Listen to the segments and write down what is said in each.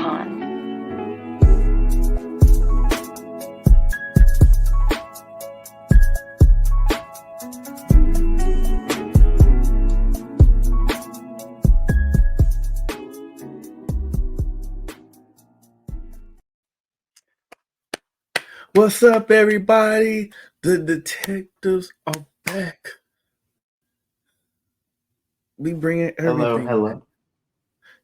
con. What's up, everybody? The detectives are back. We bringing everything back.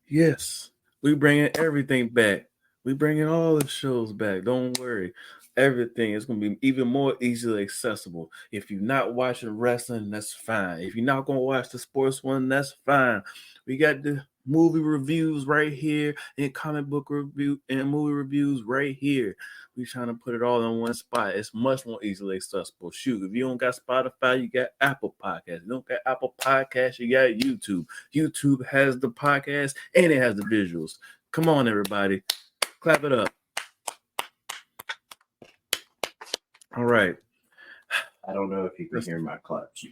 Yes, we bringing everything back. We bringing all the shows back. Don't worry. Everything is going to be even more easily accessible. If you're not watching wrestling, that's fine. If you're not going to watch the sports one, that's fine. We got the movie reviews right here and comic book review and movie reviews right here. We're trying to put it all in one spot. It's much more easily accessible. Shoot, if you don't got Spotify, you got Apple Podcasts. If you don't got Apple Podcasts, you got YouTube. YouTube has the podcast and it has the visuals. Come on, everybody. Clap it up. All right. I don't know if you can hear my claps.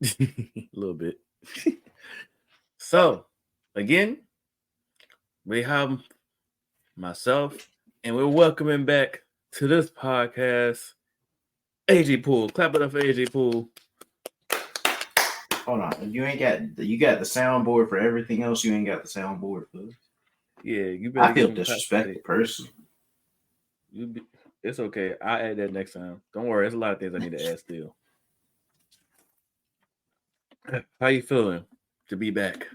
A little bit. So, again, we have myself, and we're welcoming back to this podcast, AJ Pool. Clap it up for AJ Pool. Hold on, you got the soundboard for everything else. You ain't got the soundboard for this. Yeah, you better. I feel disrespected, person. It's okay. I'll add that next time. Don't worry. There's a lot of things I need to add still. How you feeling to be back?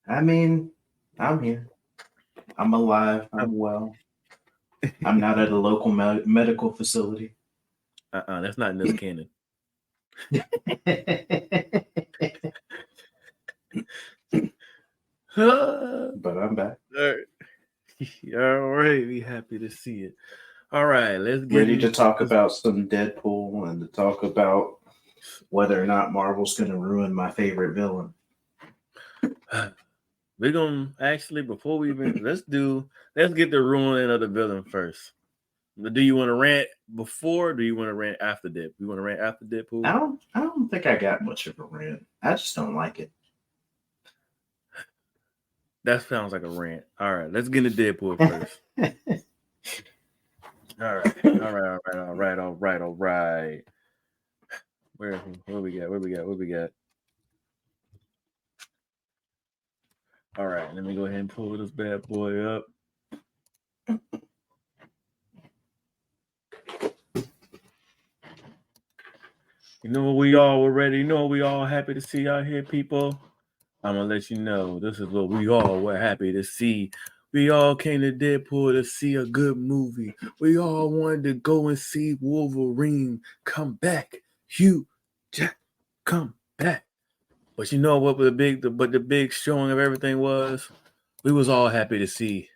I mean, I'm here. I'm alive. I'm well. I'm not at a local medical facility. That's not in this canon. But I'm back. All right, be happy to see it. All right, let's get ready to talk about some Deadpool and to talk about whether or not Marvel's going to ruin my favorite villain. We're gonna actually, before we even let's get the ruining of the villain first. Do you want to rant before? Or do you want to rant after Deadpool? You want to rant after Deadpool? I don't think I got much of a rant. I just don't like it. That sounds like a rant. All right, let's get into Deadpool first. All right. Where we got? All right, let me go ahead and pull this bad boy up. You know what we all were ready? You know what we all happy to see out here, people? I'm going to let you know. This is what we all were happy to see. We all came to Deadpool to see a good movie. We all wanted to go and see Wolverine come back. Hugh Jack, come back. But you know what the big showing of everything was? We was all happy to see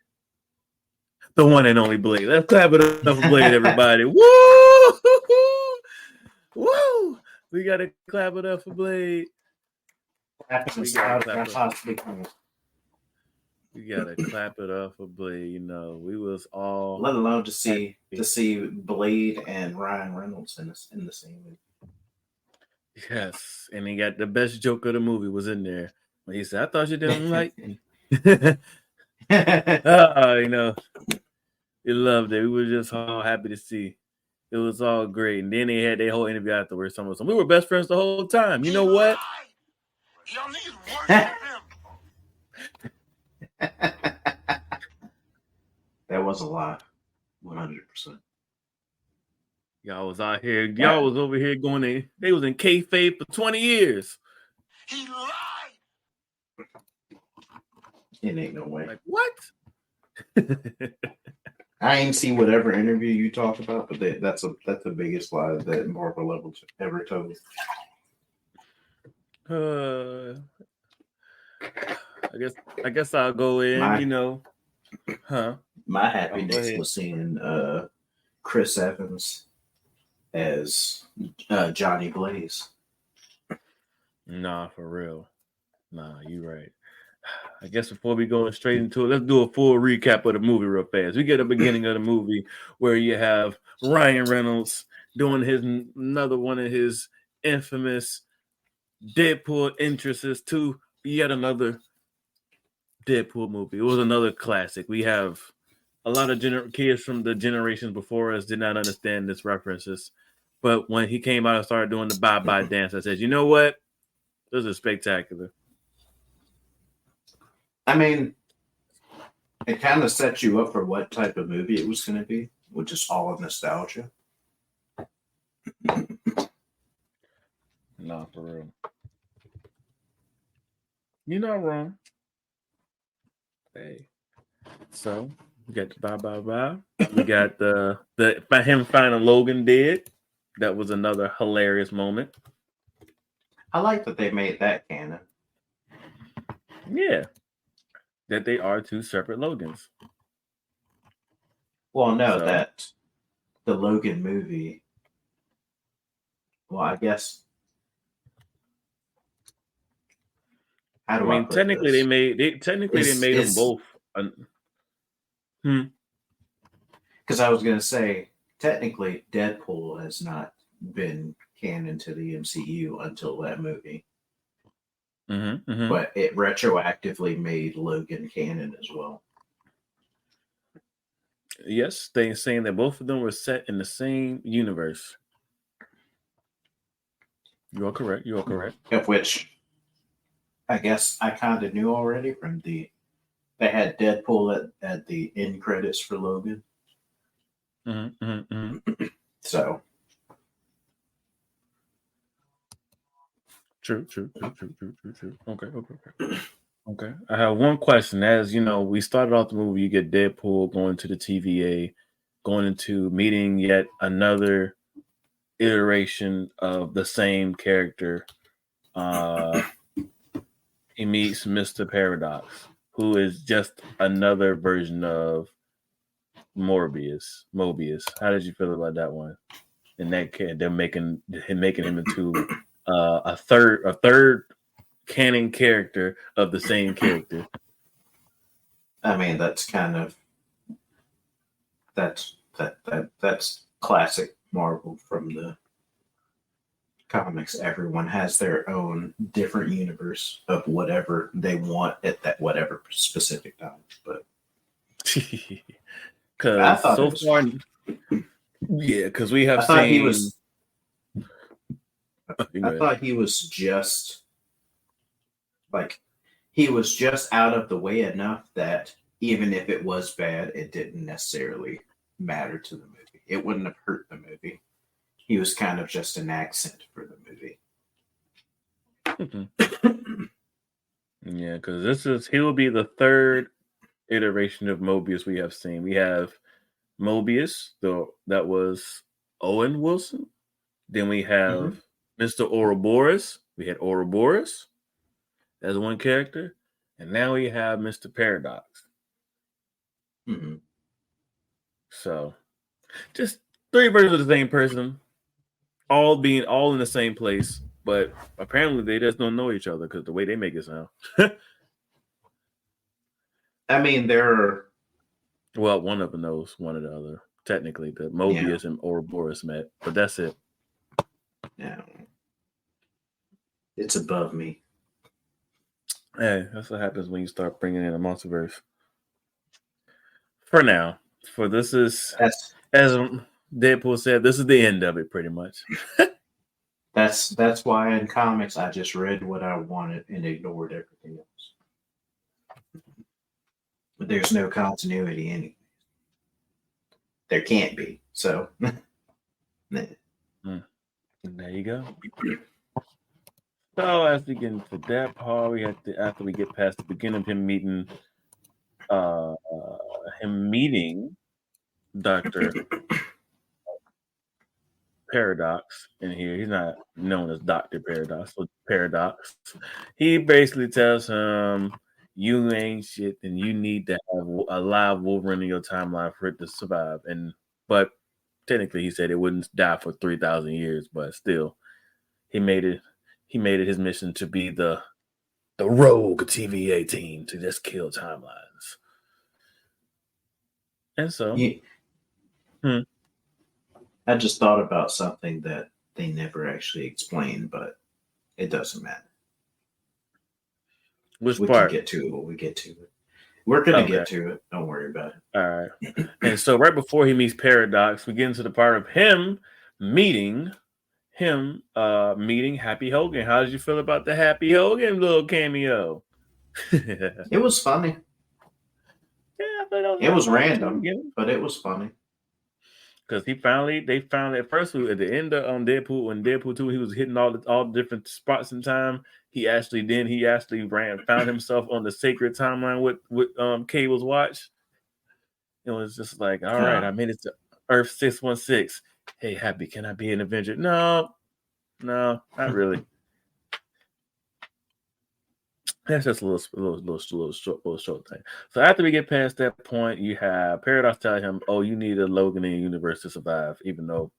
the one and only Blade. Let's clap it up for Blade, everybody. Woo! Woo! We got to clap it up for Blade. We gotta clap it up for Blade. You know, we was all let alone to see Blade and Ryan Reynolds in the same movie. Yes, and he got the best joke of the movie was in there when he said, "I thought you didn't like me." You know, he loved it. We were just all happy to see. It was all great, and then they had their whole interview afterwards. Some we were best friends the whole time. You know what? Y'all niggas worse than him. That was a lie. 100%. Y'all was out here. Y'all was over here going in. They was in kayfabe for 20 years. He lied. It ain't no way. Like, what? I ain't see whatever interview you talk about, but that's the biggest lie that Marvel ever told. I guess I'll go in. You know, My happiness was seeing Chris Evans as Johnny Blaze. Nah, for real. Nah, you right. I guess before we go straight into it, let's do a full recap of the movie real fast. We get the beginning of the movie where you have Ryan Reynolds doing another one of his infamous Deadpool entrances to yet another Deadpool movie. It was another classic. We have a lot of kids from the generations before us did not understand this references. But when he came out and started doing the bye-bye dance, I said, you know what? This is spectacular. I mean, it kind of set you up for what type of movie it was going to be, which is all of nostalgia. No, for real. You're not wrong. Hey. So, we got the bye-bye-bye. We got the him finding Logan dead. That was another hilarious moment. I like that they made that canon. Yeah. That they are two separate Logans. Well, no, that the Logan movie. Well, I guess. How do I mean, technically this? they made them both. Because I was going to say, technically, Deadpool has not been canon to the MCU until that movie. But it retroactively made Logan canon as well. Yes, they're saying that both of them were set in the same universe. You are correct. You are correct. Of which, I guess I kind of knew already from they had Deadpool at the end credits for Logan. So. True. Okay. I have one question. As you know, we started off the movie, you get Deadpool going to the TVA, going into meeting yet another iteration of the same character. He meets Mr. Paradox, who is just another version of Mobius. How did you feel about that one? And that they're making him into a third canon character of the same character. I mean, that's kind of that's classic Marvel from the comics. Everyone has their own different universe of whatever they want at that whatever specific time. But because so far, because we have seen. I thought he was just he was just out of the way enough that even if it was bad, it didn't necessarily matter to the movie. It wouldn't have hurt the movie. He was kind of just an accent for the movie. Yeah, because he will be the third iteration of Mobius we have seen. We have Mobius, that was Owen Wilson. Then we have Mr. Ouroboros. We had Ouroboros as one character. And now we have Mr. Paradox. So, just three versions of the same person, all in the same place, but apparently they just don't know each other because the way they make it sound. I mean, well, one of them knows one or the other. Technically, the Mobius and Ouroboros met, but that's it. Yeah, it's above me. Hey, that's what happens when you start bringing in a multiverse. For now, this is as Deadpool said, this is the end of it, pretty much. That's why in comics I just read what I wanted and ignored everything else. But there's no continuity anyway. There can't be. So there you go. So as we get into that part, we have to, after we get past the beginning of him meeting Dr. Paradox in here. He's not known as Dr. Paradox, but Paradox. He basically tells him, you ain't shit, and you need to have a live Wolverine in your timeline for it to survive. But technically he said it wouldn't die for 3,000 years, but still, he made it his mission to be the rogue TVA team to just kill timelines. And so I just thought about something that they never actually explained, but it doesn't matter. Which we part? Can get to it when we get to it. We're gonna get to it. Don't worry about it. All right. And so right before he meets Paradox, we get into the part of him meeting Happy Hogan. How did you feel about the Happy Hogan little cameo? It was funny. Yeah, but it was random, but it was funny. Because they found at first at the end of Deadpool, when Deadpool 2, he was hitting all the different spots in time. He actually found himself on the sacred timeline with Cable's watch. It was just like, all right, I made it to Earth 616. Hey, Happy, can I be an Avenger? No, not really. That's just a little short thing. So after we get past that point, you have Paradox tell him, "Oh, you need a Logan in the universe to survive," even though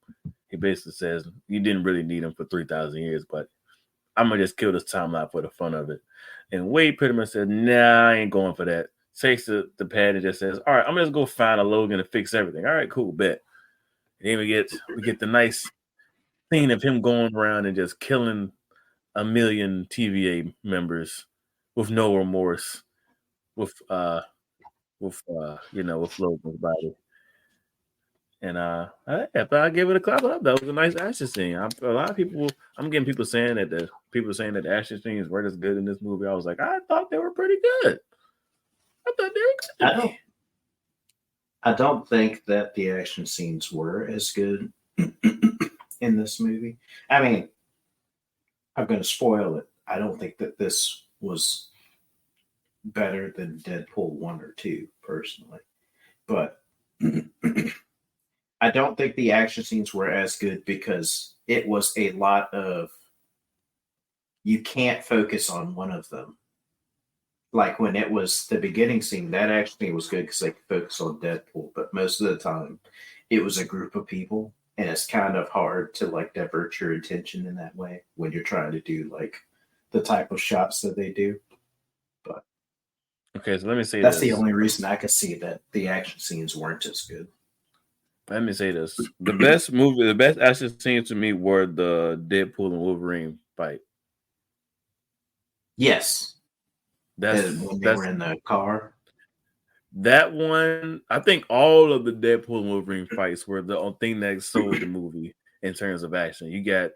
he basically says you didn't really need him for 3,000 years, but I'm gonna just kill this timeline for the fun of it. And Wade pretty much said, "Nah, I ain't going for that." Takes the pad and just says, "All right, I'm gonna just go find a Logan to fix everything." All right, cool, bet. And then we get the nice scene of him going around and just killing 1 million TVA members with no remorse, with Logan's body. And I give it a clap up. That was a nice action scene. I'm getting people saying that the action scenes weren't as good in this movie. I was like, I thought they were pretty good. I thought they were good. I don't think that the action scenes were as good in this movie. I mean, I'm going to spoil it. I don't think that this was better than Deadpool 1 or 2, personally. But I don't think the action scenes were as good because it was a lot of, you can't focus on one of them. Like when it was the beginning scene, that actually was good because they could focus on Deadpool. But most of the time, it was a group of people. And it's kind of hard to like divert your attention in that way when you're trying to do like the type of shots that they do. But okay, so let me say that's the only reason I could see that the action scenes weren't as good. Let me say this: the best action scenes to me were the Deadpool and Wolverine fight. Yes, when they were in the car. That one, I think all of the Deadpool and Wolverine fights were the thing that sold the movie in terms of action. You got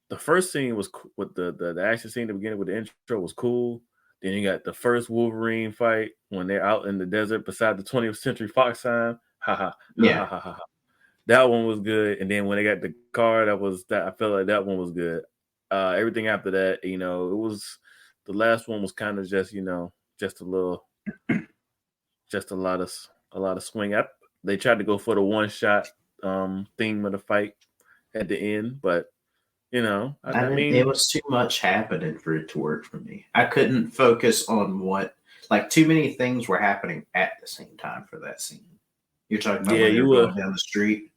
the first scene was with the action scene at the beginning with the intro was cool. Then you got the first Wolverine fight when they're out in the desert beside the 20th Century Fox sign. That one was good. And then when they got the car, I felt like that one was good. Everything after that, it was the last one was kind of just just a little. Just a lot of swing up. They tried to go for the one shot theme of the fight at the end, but I mean, it was too much happening for it to work for me. I couldn't focus on too many things were happening at the same time for that scene. You're talking about when they were going down the street.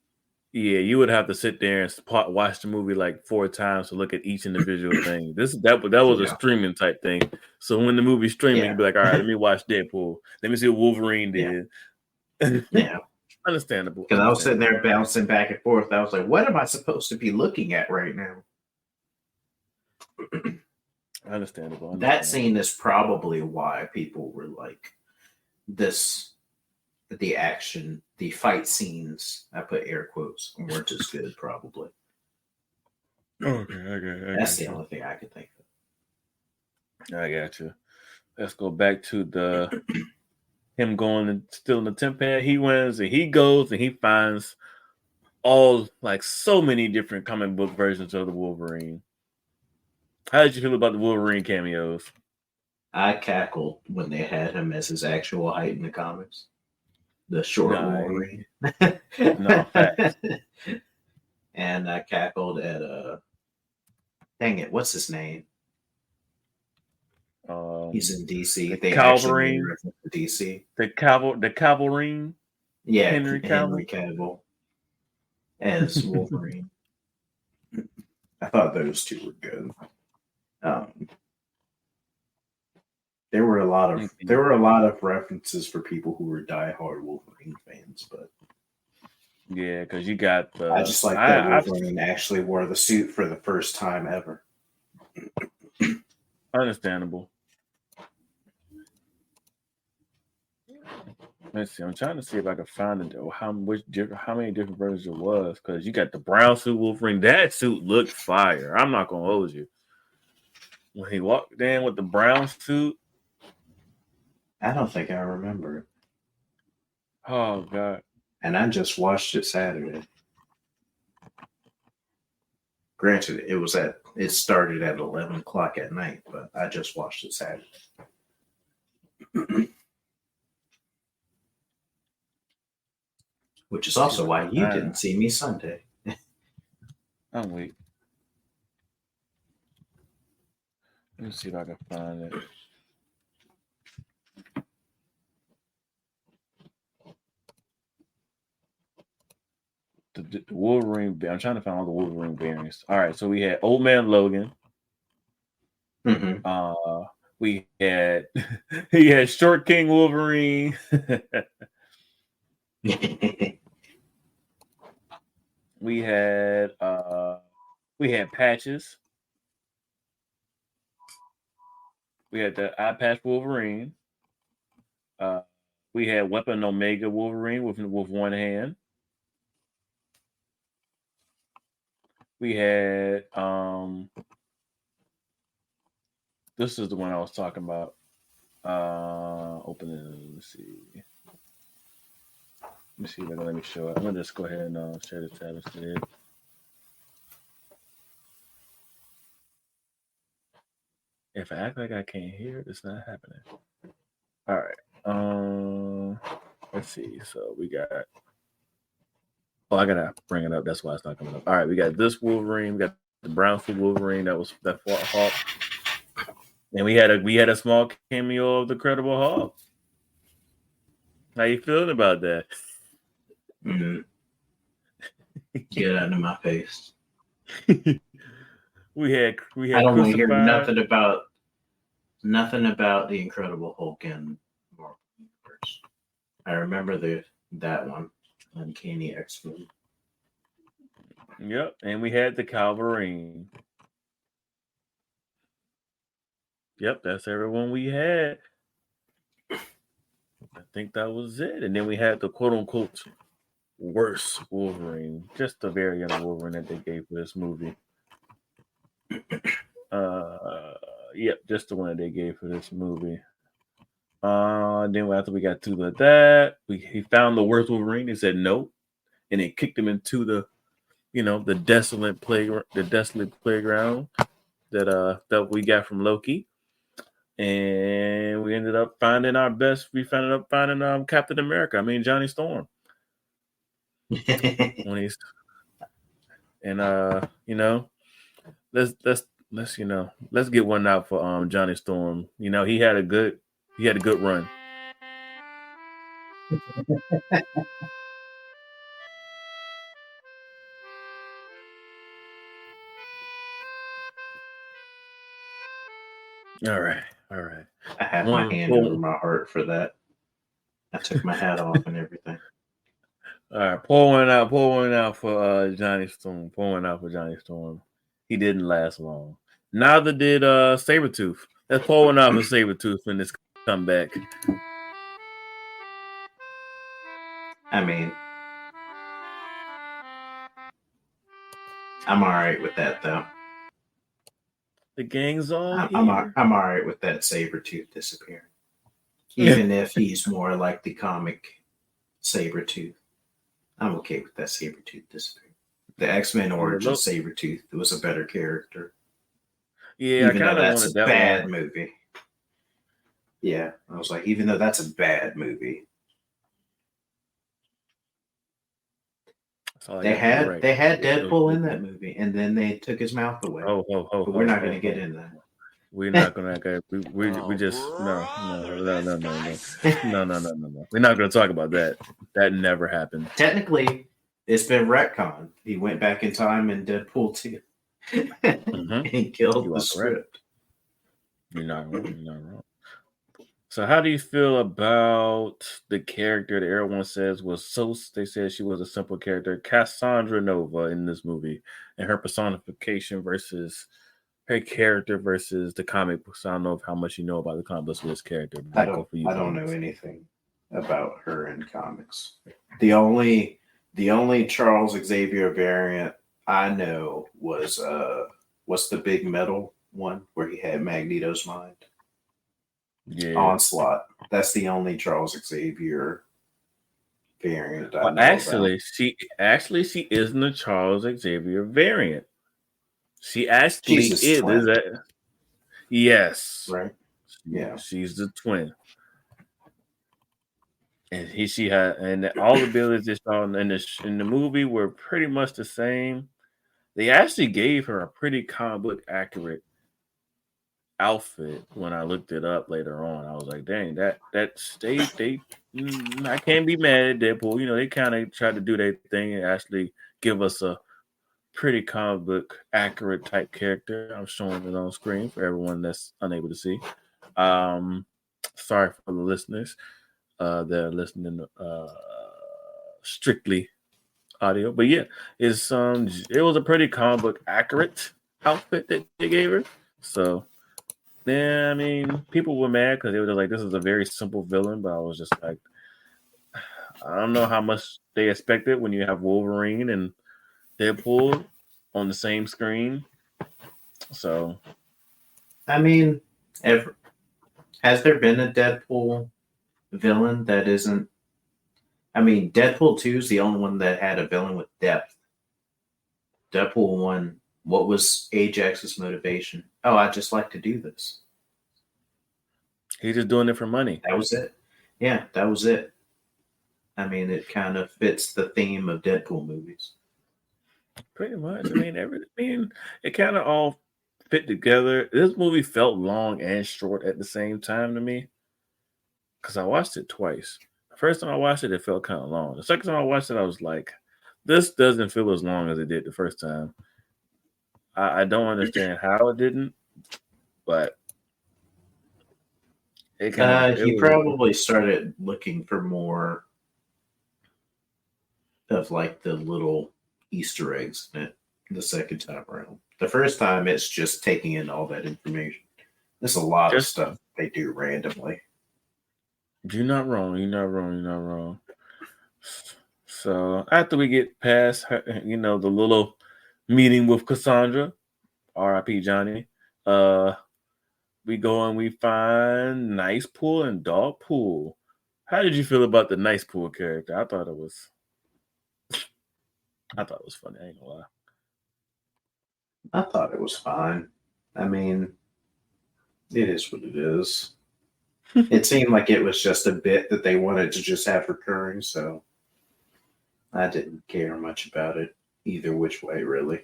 Yeah, you would have to sit there and watch the movie like 4 times to look at each individual thing. That was a streaming type thing. So when the movie's streaming, you'd be like, all right, let me watch Deadpool. Let me see what Wolverine did. Yeah. Understandable. Because I was sitting there bouncing back and forth. I was like, what am I supposed to be looking at right now? Understandable. That scene is probably why people were like, the fight scenes, I put air quotes, weren't as good, probably. Okay. That's the only thing I could think of. I got you. Let's go back to him going and stealing the temp pad. He wins and he goes and he finds so many different comic book versions of the Wolverine. How did you feel about the Wolverine cameos? I cackled when they had him as his actual height in the comics. The short Wolverine. No, facts. And I cackled at dang it, what's his name? He's in DC. The Calvary. DC. The Cavalry. Yeah, Henry Cavill as Wolverine. I thought those two were good. There were a lot of references for people who were diehard Wolverine fans, but yeah, because you got I just like that Wolverine actually wore the suit for the first time ever. Understandable. Let's see. I'm trying to see if I can find it. How many different versions it was? Because you got the brown suit Wolverine. That suit looked fire. I'm not gonna hold you. When he walked in with the brown suit. I don't think I remember it. Oh God. And I just watched it Saturday. Granted, it started at 11 o'clock at night, but I just watched it Saturday. Which is also why you didn't see me Sunday. I'm weak. Let me see if I can find it. The Wolverine. I'm trying to find all the Wolverine variants. All right, so we had Old Man Logan. Mm-hmm. We had he had Short King Wolverine. we had Patches. We had the Eye Patch Wolverine. We had Weapon Omega Wolverine with one hand. We had this is the one I was talking about. Open it. Let's see. Let me see if I can let me show it. I'm gonna just go ahead and share the tab instead. If I act like I can't hear it, it's not happening. All right. Let's see. So we got. Oh, I gotta bring it up. That's why it's not coming up. All right, we got this Wolverine. We got the brown suit Wolverine that fought Hulk, and we had a small cameo of the Credible Hulk. How you feeling about that? Mm-hmm. Get out of my face. we had. I don't want to hear nothing about the Incredible Hulk and Marvel Universe. I remember that one, Uncanny X-Men. Yep, and we had the Calverine. Yep, that's everyone we had. I think that was it. And then we had the quote-unquote worst Wolverine. Just the variant of Wolverine that they gave for this movie. Yep, just the one that they gave for this movie. Then after we got to that, he found the worst Wolverine. He said no. And it kicked him into the desolate playground that we got from Loki. And we ended up finding Captain America. I mean Johnny Storm. Let's get one out for Johnny Storm. He had a good run. All right. I have my hand over my heart for that. I took my hat off and everything. All right, pour one out for Johnny Storm. Pour one out for Johnny Storm. He didn't last long. Neither did Sabretooth. Let's pour one out for Sabretooth in this comeback. I mean, I'm all right with that though. The gang's all here. I'm all right with that Sabretooth disappearing. Even if he's more like the comic Sabretooth. I'm okay with that Sabretooth disappearing. The X-Men origin Sabretooth was a better character. Yeah, even though that's a bad movie. Yeah, I was like, even though that's a bad movie. They had Deadpool in that movie, and then they took his mouth away. But we're not going to get into that. We're not going to. We just no. We're not going to talk about that. That never happened. Technically, it's been retconned. He went back in time in Deadpool 2 and killed the script. You're not wrong. So, how do you feel about the character that everyone says was so? They said she was a simple character, Cassandra Nova, in this movie, and her personification versus her character versus the comic books. I don't know how much you know about the comic books with this character. I don't know anything. about her in comics. The only Charles Xavier variant I know was what's the big metal one where he had Magneto's mind? Yeah. Onslaught. That's the only Charles Xavier variant I know actually, about. she isn't a Charles Xavier variant. She actually She's his twin. Yes. Right? Yeah. She's the twin. And she had, and all the abilities they saw in the movie were pretty much the same. They actually gave her a pretty comic book accurate outfit when I looked it up later on. I was like, dang, I can't be mad at Deadpool. You know, they kind of tried to do their thing and actually give us a pretty comic book accurate type character. I'm showing it on screen for everyone that's unable to see. Sorry for the listeners that are listening strictly audio, but yeah, it was a pretty comic book accurate outfit that they gave her. So yeah, I mean, people were mad because they were just like, this is a very simple villain, but I was just like, I don't know how much they expected when you have Wolverine and Deadpool on the same screen. So, I mean, has there been a Deadpool villain that isn't? I mean, Deadpool 2 is the only one that had a villain with depth. Deadpool 1, what was Ajax's motivation? Oh, I just like to do this. he's just doing it for money. That was it. Yeah, that was it. I mean, it kind of fits the theme of Deadpool movies. Pretty much. I mean, it kind of all fit together. This movie felt long and short at the same time to me because I watched it twice. The first time I watched it, it felt kind of long. The second time I watched it, I was like, this doesn't feel as long as it did the first time. I don't understand how it didn't, but it kind of. You probably started looking for more of like the little Easter eggs in it the second time around. The first time, it's just taking in all that information. There's a lot of stuff they do randomly. You're not wrong. You're not wrong. You're not wrong. So after we get past her, the little meeting with Cassandra, R.I.P. Johnny, we go and we find Nice Pool and Dog Pool. How did you feel about the Nice Pool character? I thought it was funny. I ain't gonna lie. I thought it was fine. I mean, it is what it is. It seemed like it was just a bit that they wanted to just have recurring, so I didn't care much about it either which way, really.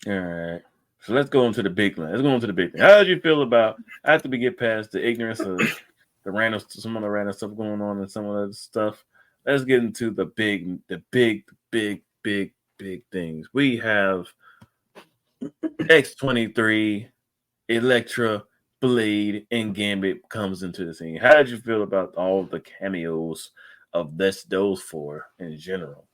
All right. So let's go into the big one. How did you feel about after we get past the ignorance of some of the random stuff going on and some of the stuff? Let's get into the big things. We have X-23, Elektra, Blade, and Gambit comes into the scene. How did you feel about all the cameos of those four in general?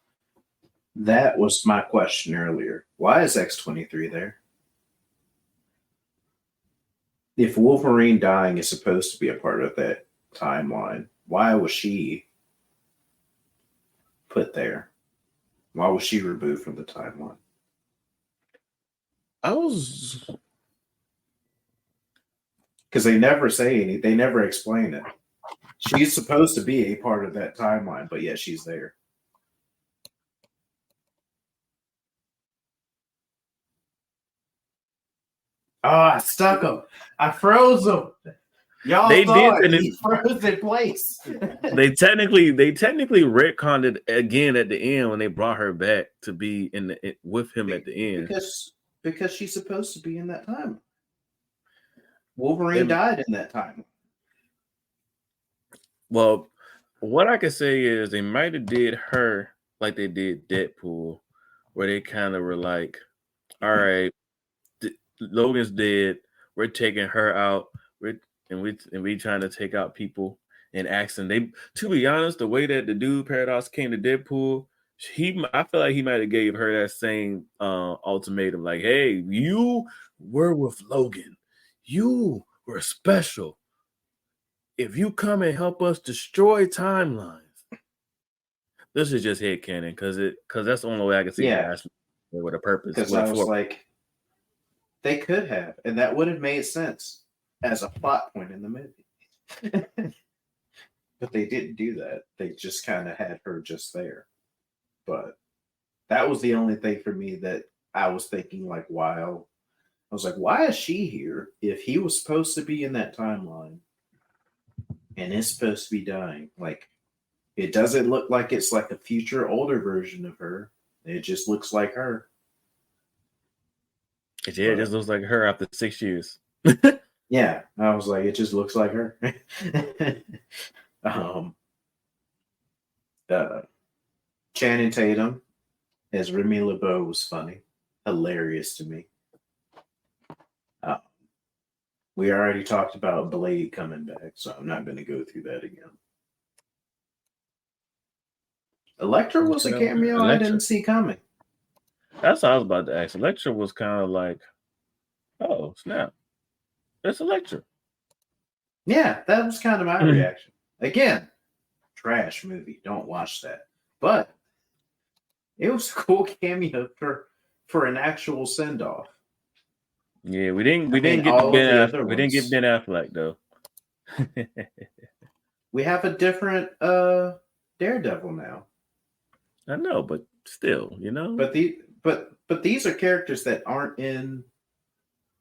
That was my question earlier. Why is X-23 there? If Wolverine dying is supposed to be a part of that timeline, why was she put there? Why was she removed from the timeline? Because they never say anything. They never explain it. She's supposed to be a part of that timeline, but yet she's there. Oh, I stuck him. I froze him. Y'all saw it. He froze in place. They technically retconned it again at the end when they brought her back to be with him at the end. Because she's supposed to be in that time. Wolverine died in that time. Well, what I can say is they might have did her like they did Deadpool, where they kind of were like, all right, Logan's dead. We're taking her out. We trying to take out people in action. To be honest, the way that the dude Paradox came to Deadpool, I feel like he might have gave her that same ultimatum, like, hey, you were with Logan. You were special. if you come and help us destroy timelines, this is just headcanon because that's the only way I can see harassment with a purpose. Because I was like, they could have, and that would have made sense as a plot point in the movie. But they didn't do that. They just kind of had her just there. But that was the only thing for me that I was thinking, like, while I was like, why is she here if he was supposed to be in that timeline and is supposed to be dying? Like, it doesn't look like it's like a future older version of her. It just looks like her. Yeah, it just looks like her after 6 years. Yeah, I was like, it just looks like her. Channing Tatum as Remy LeBeau was funny, hilarious to me. We already talked about Blade coming back, so I'm not going to go through that again. Elektra was a cameo I didn't see coming. That's what I was about to ask. Elektra was kind of like, oh, snap. It's Elektra. Yeah, that was kind of my reaction. Again, trash movie. Don't watch that. But it was a cool cameo for an actual send-off. Yeah, we didn't get Ben Affleck though. We have a different Daredevil now. I know, but still, you know. But these are characters that aren't in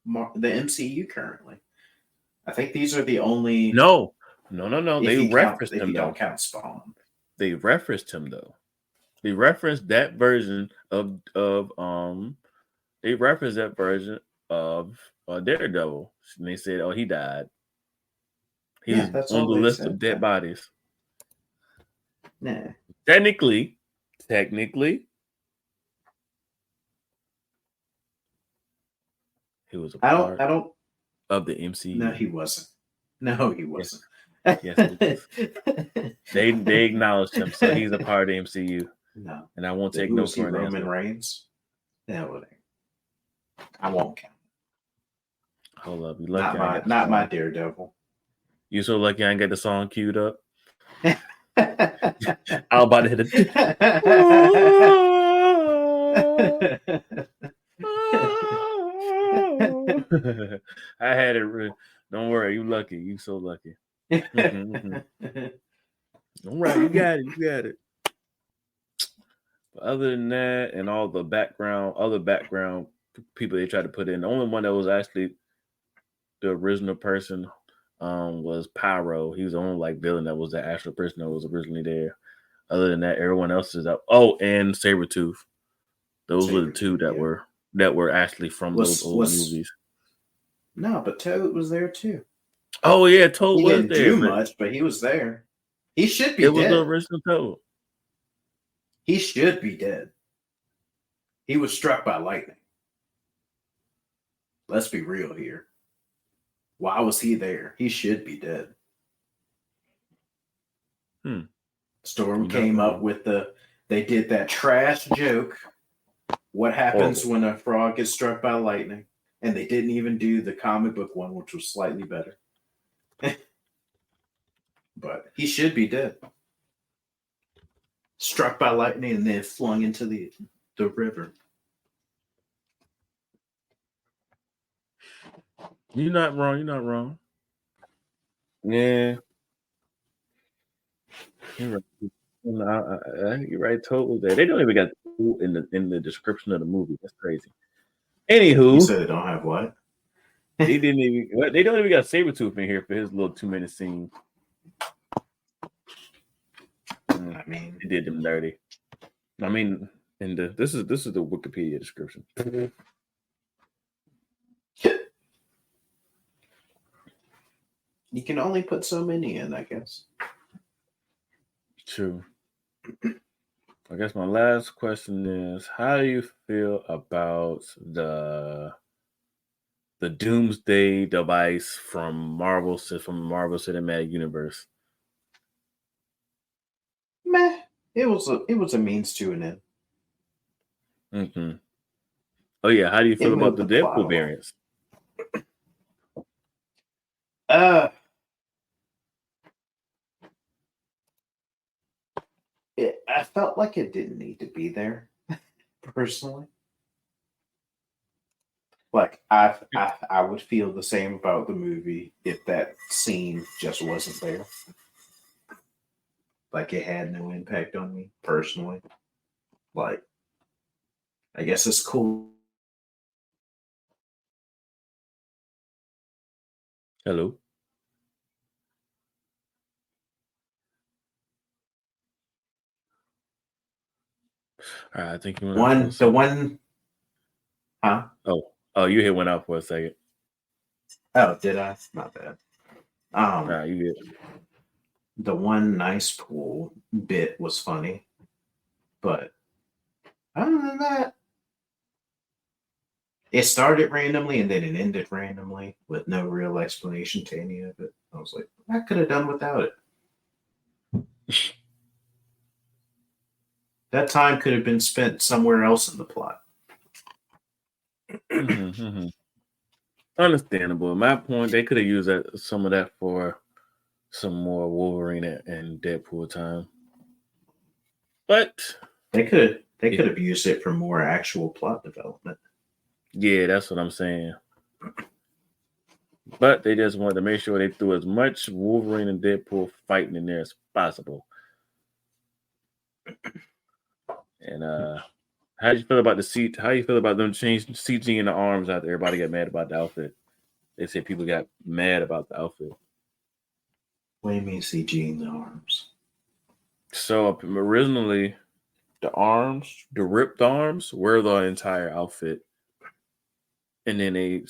the MCU currently. I think these are the only. No. They referenced him. If you don't count Spawn, they referenced him though. They referenced that version of They referenced that version of Daredevil. And they said, "Oh, he died. He's on the list of dead bodies." Nah. Technically, he was a part of the MCU. No, he wasn't. Yes, they acknowledged him, so he's a part of the MCU. No, and I won't take no for an Roman answer. Reigns. No, I won't count. Hold up, you lucky? Not my Daredevil. You so lucky I ain't got the song queued up. I was about to hit it. I had it. Don't worry, you lucky. You so lucky. All right, you got it. But other than that, and all the other background people they tried to put in, the only one that was actually the original person was Pyro. He was the only villain that was the actual person that was originally there. Other than that, everyone else is up. Oh, and Sabretooth. Those were the two that were actually from those old movies. No, but Toad was there too. Oh yeah, Toad was there. He didn't do much, but he was there. He should be dead. It was the original Toad. He should be dead. He was struck by lightning. Let's be real here. Why was he there? He should be dead. Storm came up with they did that trash joke. What happens when a frog gets struck by lightning? And they didn't even do the comic book one, which was slightly better. But he should be dead. Struck by lightning and then flung into the river. You're not wrong. Yeah. You're right. You're right. Totally there. They don't even got in the description of the movie. That's crazy. Anywho, you said they don't have what? They don't even got Sabretooth in here for his little 2-minute scene. I mean, they did them dirty. I mean, this is the Wikipedia description. You can only put so many in, I guess. True. I guess my last question is: how do you feel about the Doomsday device from Marvel Cinematic Universe? Meh. It was a means to an end. Mm-hmm. Oh yeah, how do you feel about the Deadpool variants? felt like it didn't need to be there, personally. Like I would feel the same about the movie if that scene just wasn't there. Like it had no impact on me personally. Like I guess it's cool. Hello. All right, I think you went out for a second. Huh? Oh, you went out for a second. Oh, did I? Not bad. Nah, you good. The one nice pool bit was funny, but other than that, it started randomly and then it ended randomly with no real explanation to any of it. I was like, I could have done without it. That time could have been spent somewhere else in the plot. Understandable. At my point, they could have used some of that for some more Wolverine and Deadpool time. But they could have used it for more actual plot development. Yeah, that's what I'm saying. But they just wanted to make sure they threw as much Wolverine and Deadpool fighting in there as possible. And how do you feel about the seat? How do you feel about them changing CG in the arms after everybody got mad about the outfit? They said people got mad about the outfit. What do you mean CG in the arms? So originally, the ripped arms were the entire outfit. And then they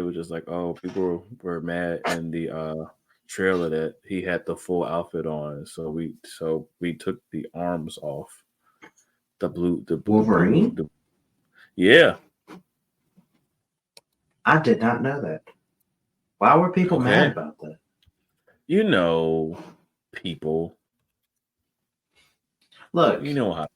were just like, oh, people were mad in the trailer that he had the full outfit on. So we took the arms off. The Wolverine? Yeah. I did not know that. Why were people mad about that? You know, people. Look, you know how.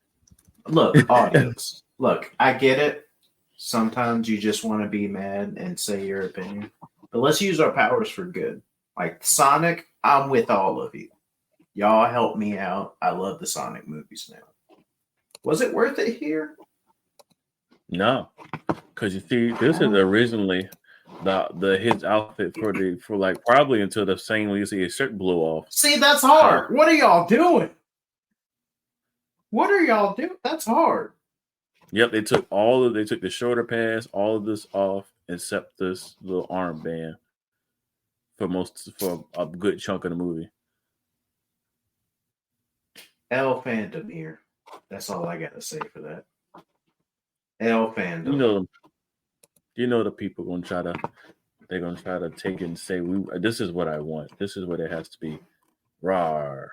Look, audience. Look, I get it. Sometimes you just want to be mad and say your opinion. But let's use our powers for good. Like Sonic, I'm with all of you. Y'all help me out. I love the Sonic movies now. Was it worth it here? No. Because you see, this is originally his outfit for like probably until the same when you see his shirt blow off. See, that's hard. What are y'all doing? What are y'all doing? That's hard. Yep, they took the shoulder pads, all of this off, except this little armband for a good chunk of the movie. L fandom here. That's all I gotta say for that. L fandom. You know the people they're gonna try to take it and say, this is what I want. This is what it has to be. Rawr.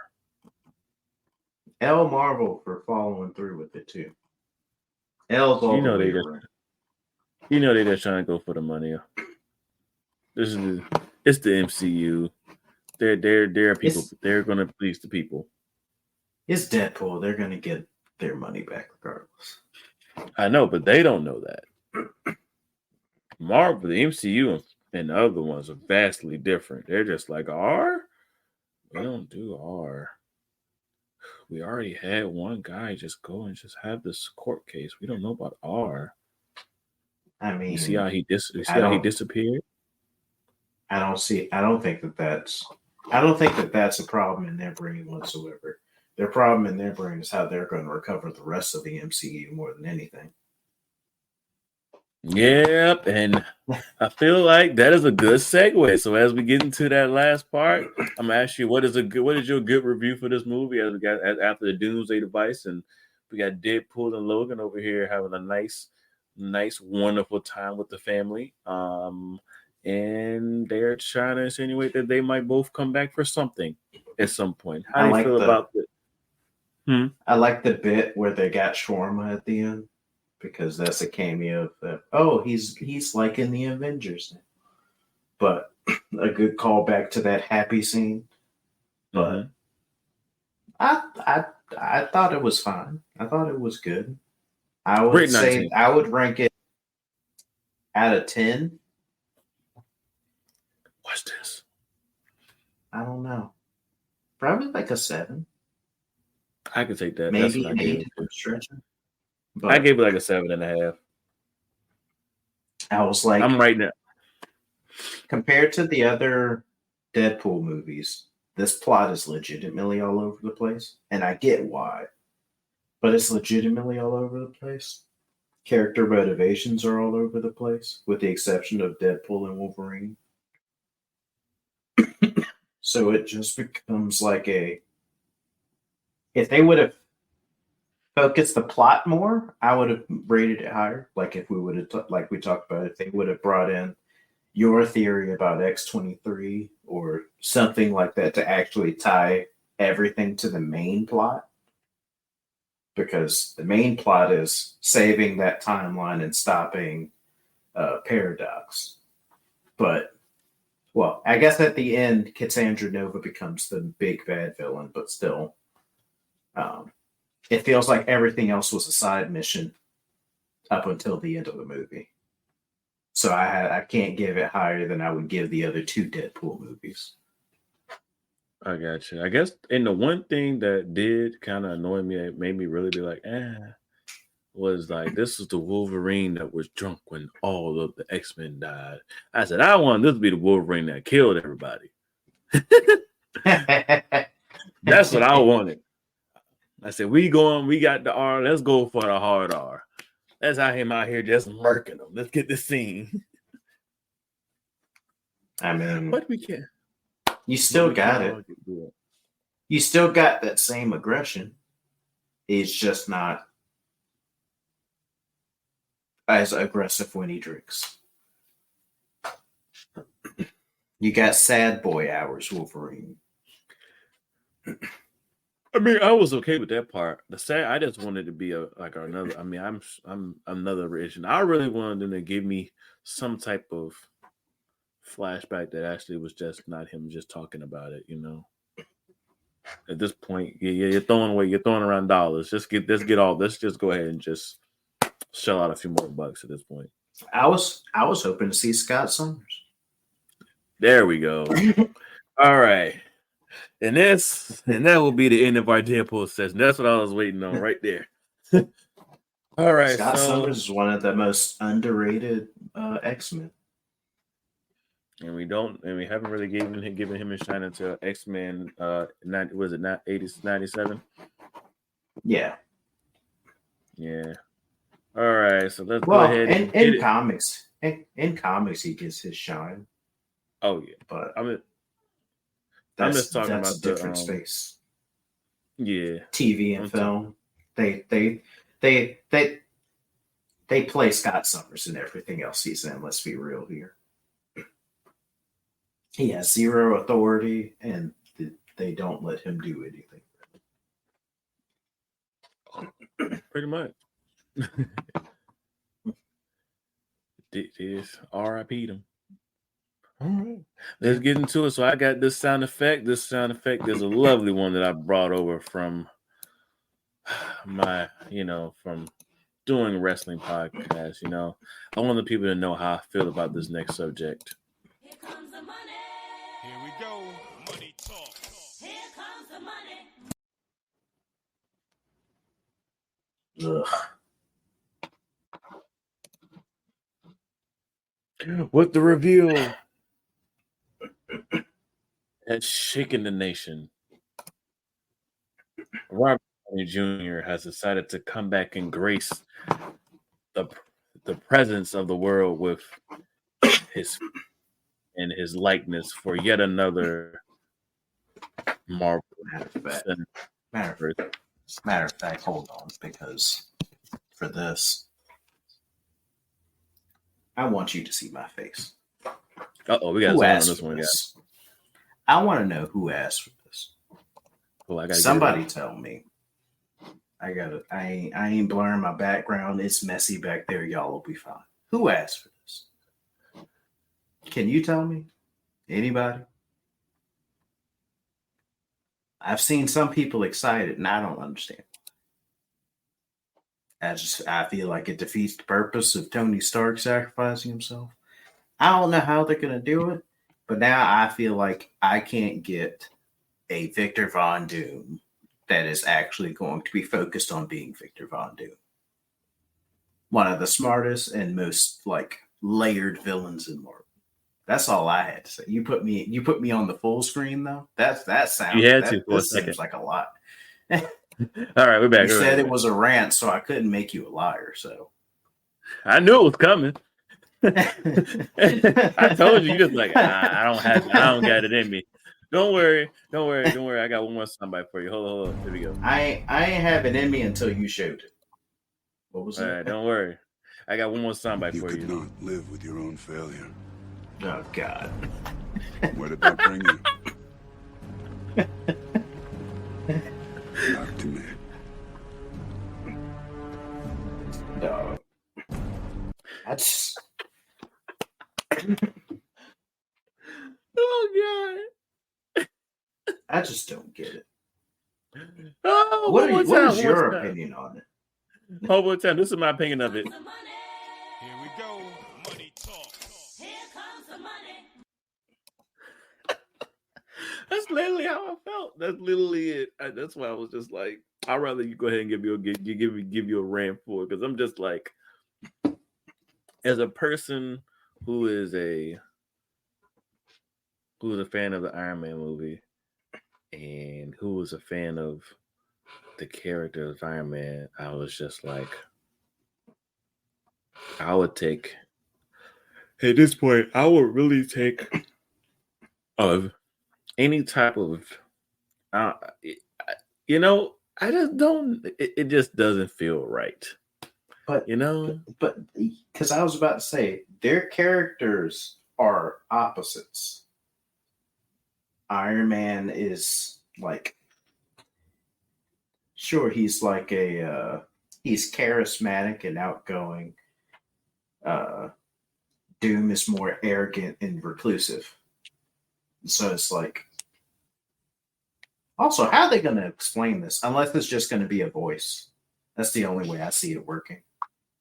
L Marvel for following through with it too. L's all the way around. They're just trying to go for the money. It's the MCU. They're people. They're gonna please the people. It's Deadpool. They're gonna get their money back regardless. I know, but they don't know that. Marvel, the MCU, and the other ones are vastly different. They're just like R. We don't do R. We already had one guy just go and just have this court case. We don't know about R. I mean, you see how he disappeared? I don't think that that's a problem in their brain whatsoever. Their problem in their brain is how they're going to recover the rest of the MCU more than anything. Yep, and I feel like that is a good segue. So as we get into that last part, I'm gonna ask you what is your good review for this movie? As we got after the Doomsday Device, and we got Deadpool and Logan over here having a nice, wonderful time with the family. And they're trying to insinuate that they might both come back for something at some point. How do you feel about it? I like the bit where they got shawarma at the end. Because that's a cameo of he's like in the Avengers now. But a good callback to that happy scene. But I thought it was fine. I thought it was good. I would say I would rank it out of 10. Watch this. I don't know. Probably like a 7. I could take that. That's Maybe what I an gave 8 it. if I'm stretching. I But gave it like a 7.5. I was like, I'm right now. compared to the other Deadpool movies, this plot is legitimately all over the place. And I get why, but it's legitimately all over the place. Character motivations are all over the place, with the exception of Deadpool and Wolverine. So it just becomes like if they would have focused the plot more, I would have rated it higher. Like if we would have, like we talked about, if they would have brought in your theory about X-23 or something like that to actually tie everything to the main plot. Because the main plot is saving that timeline and stopping Paradox. But, well, I guess at the end, Cassandra Nova becomes the big bad villain, but still, it feels like everything else was a side mission up until the end of the movie. So I can't give it higher than I would give the other two Deadpool movies. I got you. I guess, and the one thing that did kind of annoy me, it made me really be like, was like, this is the Wolverine that was drunk when all of the X-Men died. I said, I want this to be the Wolverine that killed everybody. That's what I wanted. I said, we got the R, let's go for the hard R. Let's have him out here just murking them. Let's get this scene. I mean, but we can't. You still got it. You still got that same aggression. It's just not as aggressive when he drinks. You got sad boy hours, Wolverine. I mean, I was okay with that part. The sad, I just wanted to be another. I mean, I'm another version. I really wanted them to give me some type of flashback that actually was just not him just talking about it. You know, at this point, you're throwing around dollars. Let's just go ahead and just shell out a few more bucks at this point. I was hoping to see Scott Summers. There we go. All right. And that will be the end of our Deadpool session. That's what I was waiting on right there. All right. Scott Summers is one of the most underrated X-Men. And we haven't really given him a shine until X-Men was it not 97? Yeah. Yeah. All right. So let's go ahead and in comics. In comics he gets his shine. Oh yeah. But I'm just talking about a different space. Yeah. TV and film. They play Scott Summers in everything else he's in, let's be real here. He has zero authority and they don't let him do anything. Pretty much. This RIP'd him. All right, let's get into it. So I got this sound effect. This sound effect is a lovely one that I brought over from my, from doing wrestling podcasts. I want the people to know how I feel about this next subject. Here comes the money. Here we go. Money talk. Here comes the money. Ugh. With the reveal that's shaken the nation, Robert Downey Jr. has decided to come back and grace the presence of the world with his likeness for yet another Marvel. Matter of fact, hold on, because for this, I want you to see my face. We got on this one, guys. I want to know who asked for this. Well, Somebody tell me. I ain't blurring my background. It's messy back there. Y'all will be fine. Who asked for this? Can you tell me? Anybody? I've seen some people excited, and I don't understand. I feel like it defeats the purpose of Tony Stark sacrificing himself. I don't know how they're going to do it, but now I feel like I can't get a Victor Von Doom that is actually going to be focused on being Victor Von Doom. One of the smartest and most like layered villains in Marvel. That's all I had to say. You put me on the full screen though. That sounds. You had that, to for a this second. seems like a lot. All right, we're back. You said it was a rant, so I couldn't make you a liar. So I knew it was coming. I told you, you just like I don't got it in me. Don't worry. I got one more soundbite for you. Hold on. Here we go. I ain't have it in me until you showed it. What was All it? right, don't worry. I got one more soundbite You for could you. not live with your own failure. Oh God. Where did that bring you? Back to me. No. That's Oh I just don't get it. God. Oh, one more What time, is one your more time. opinion on it? One more time. This is my opinion of it. The money. Here we go. Money talk. Here comes the money. That's literally how I felt. That's literally it. That's why I was just like, I'd rather you go ahead and give you a rant for it, because I'm just like, as a person who is a fan of the Iron Man movie and who was a fan of the character of Iron Man, I was just like, I would take at this point, I would really take of any type of you know, I just don't, it just doesn't feel right. But You know, but because I was about to say their characters are opposites. Iron Man is like, sure, he's like he's charismatic and outgoing. Doom is more arrogant and reclusive. So it's like, also, how are they going to explain this? Unless it's just going to be a voice. That's the only way I see it working.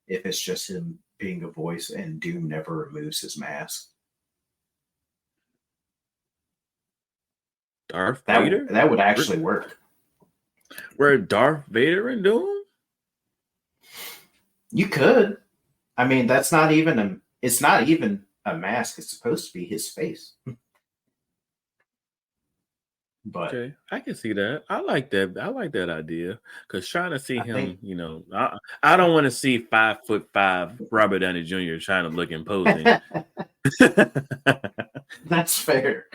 If it's just him being a voice and Doom never removes his mask. Darth Vader? That would actually work. We're Darth Vader and Doom? You could. I mean, it's not even a mask. It's supposed to be his face. But Okay, I can see that. I like that idea, because trying to see him, you know, I don't want to see 5'5" Robert Downey Jr. trying to look imposing. that's fair.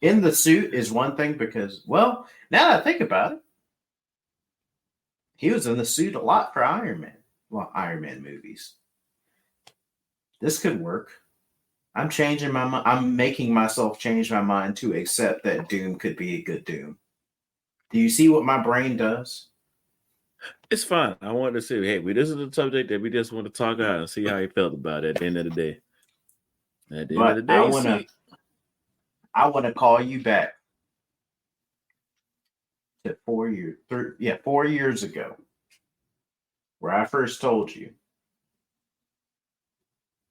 In the suit is one thing because, well, now that I think about it, he was in the suit a lot for Iron Man. Well, Iron Man movies. This could work. I'm changing my mind. I'm making myself change my mind to accept that Doom could be a good Doom. Do you see what my brain does? It's fine. I wanted to say, hey, this is the subject that we just want to talk out and see how he felt about it at the end of the day. At the end of the day, I want to call you back to 4 years ago, where I first told you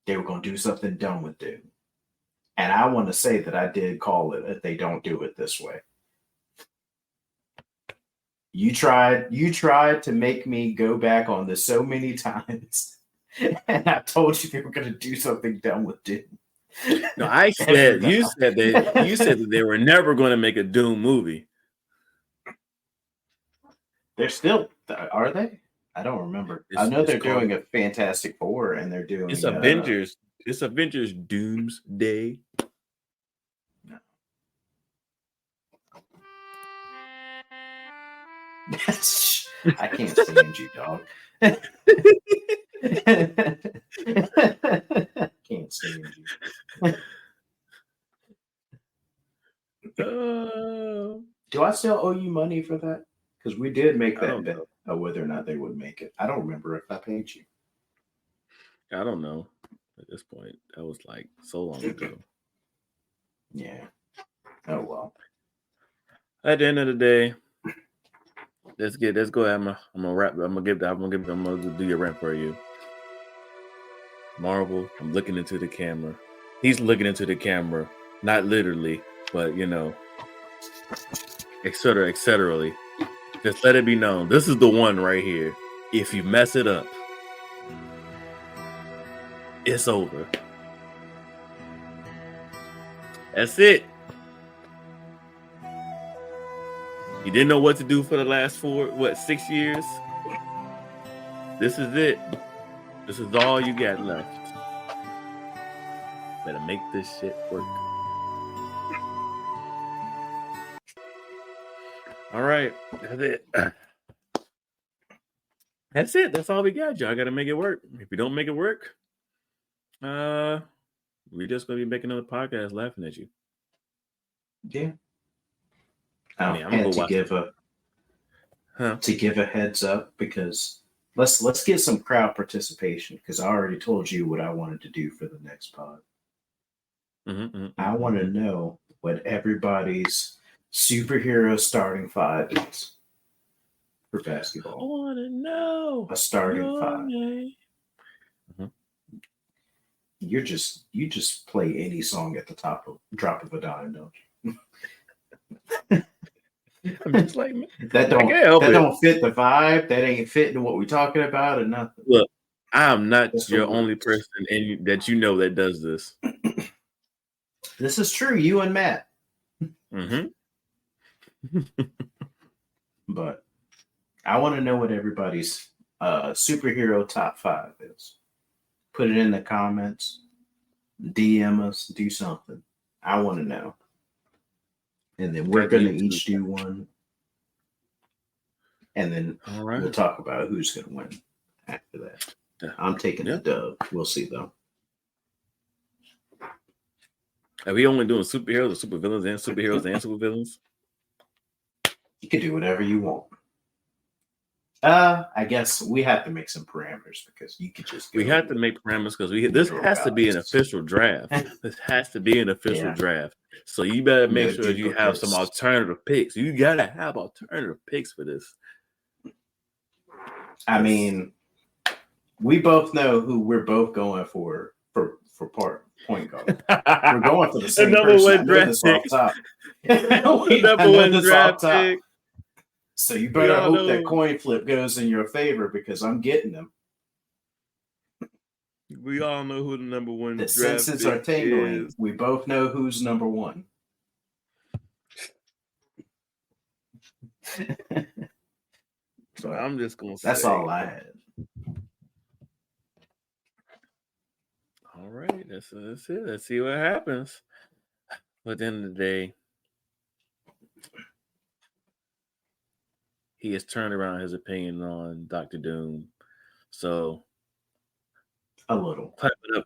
they were going to do something dumb with Doom. And I want to say that I did call it if they don't do it this way. You tried to make me go back on this so many times. And I told you they were going to do something dumb with Doom. No, I said you said that they were never going to make a Doom movie. They're still, are they? I don't remember. I know they're doing a Fantastic Four, and they're doing it's Avengers. It's Avengers Doomsday. No. I can't stand you, dog. Can't stand you. Do I still owe you money for that? Because we did make that bet of whether or not they would make it. I don't remember if I paid you. I don't know. At this point, that was like so long ago. Yeah. Oh well. At the end of the day, let's go ahead. I'm gonna do your rant for you. Marvel, I'm looking into the camera. He's looking into the camera, not literally, but you know, etc. Just let it be known. This is the one right here. If you mess it up, it's over. That's it. You didn't know what to do for the last 6 years? This is it. This is all you got left. Better make this shit work. All right. That's it. That's it. That's all we got, y'all. Got to make it work. If you don't make it work, we're just going to be making another podcast laughing at you. Yeah. I'm gonna to give a heads up, because let's get some crowd participation, because I already told you what I wanted to do for the next pod. I want to know what everybody's superhero starting five is for basketball. I want to know a starting five. name. You just play any song at the drop of a dime, don't you? I'm just like, that don't fit the vibe. That ain't fitting what we're talking about, or nothing. Look, I'm not your only person that you know that does this. This is true. You and Matt. But I want to know what everybody's superhero top five is. Put it in the comments. DM us. Do something. I want to know. And then we're going to each do one. And then we'll talk about who's going to win after that. I'm taking the dub. We'll see, though. Are we only doing superheroes or supervillains and superheroes and supervillains? You can do whatever you want. I guess we have to make some parameters, because you could just go. We have to make parameters because this has to be an official draft. This has to be an official draft. So you better make sure you have some alternative picks. You gotta have alternative picks for this. I mean, we both know who we're both going for point guard. We're going for the same number person. One draft pick. Number one draft pick. So you better hope that coin flip goes in your favor, because I'm getting them. We all know who the number one the draft senses pick are tingling. is. We both know who's number one. So I'm just gonna say that's all I had. All right, that's it. Let's see what happens. But at the end of the day, he has turned around his opinion on Dr. Doom. So a little. Clap it up.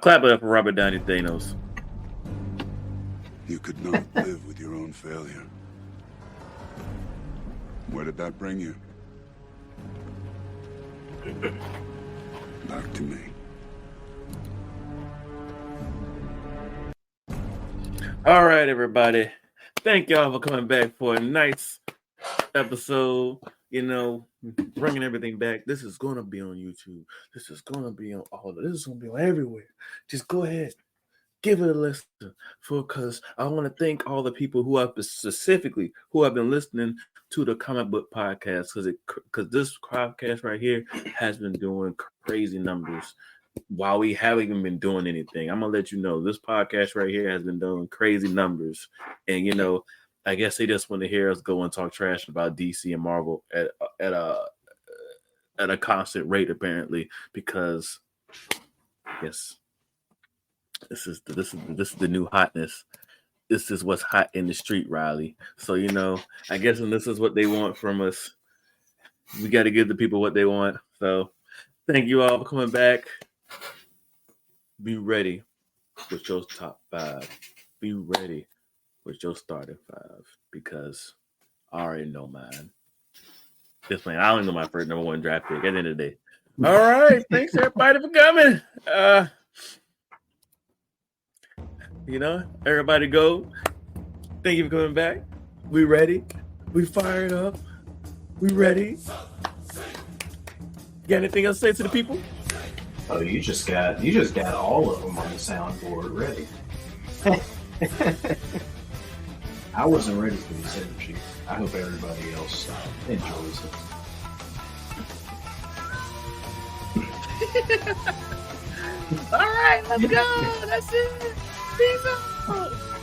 Clap it up for Robert Downey Thanos. You could not live with your own failure. Where did that bring you? Back to me. All right, everybody. Thank y'all for coming back for a nice episode. You know, bringing everything back. This is going to be on YouTube. This is going to be on all of this. Is going to be on everywhere. Just go ahead. Give it a listen, because I want to thank all the people who have been listening to the comic book podcast, because this podcast right here has been doing crazy numbers while we haven't even been doing anything. I'm gonna let you know this podcast right here has been doing crazy numbers, and you know, I guess they just want to hear us go and talk trash about DC and Marvel at a constant rate, apparently, because yes. This is the new hotness. This is what's hot in the street, Riley. So, you know, I guess when this is what they want from us, we got to give the people what they want. So, thank you all for coming back. Be ready with your top five. Be ready with your starting five, because I already know mine. Just man, I only know my first number one draft pick at the end of the day. All right, thanks everybody for coming. You know, everybody go. Thank you for coming back. We ready. We fired up. We ready. Got anything else to say to the people? Oh, you just got all of them on the soundboard ready. I wasn't ready for this energy. I hope everybody else enjoys it. All right, let's go. That's it. Peace out.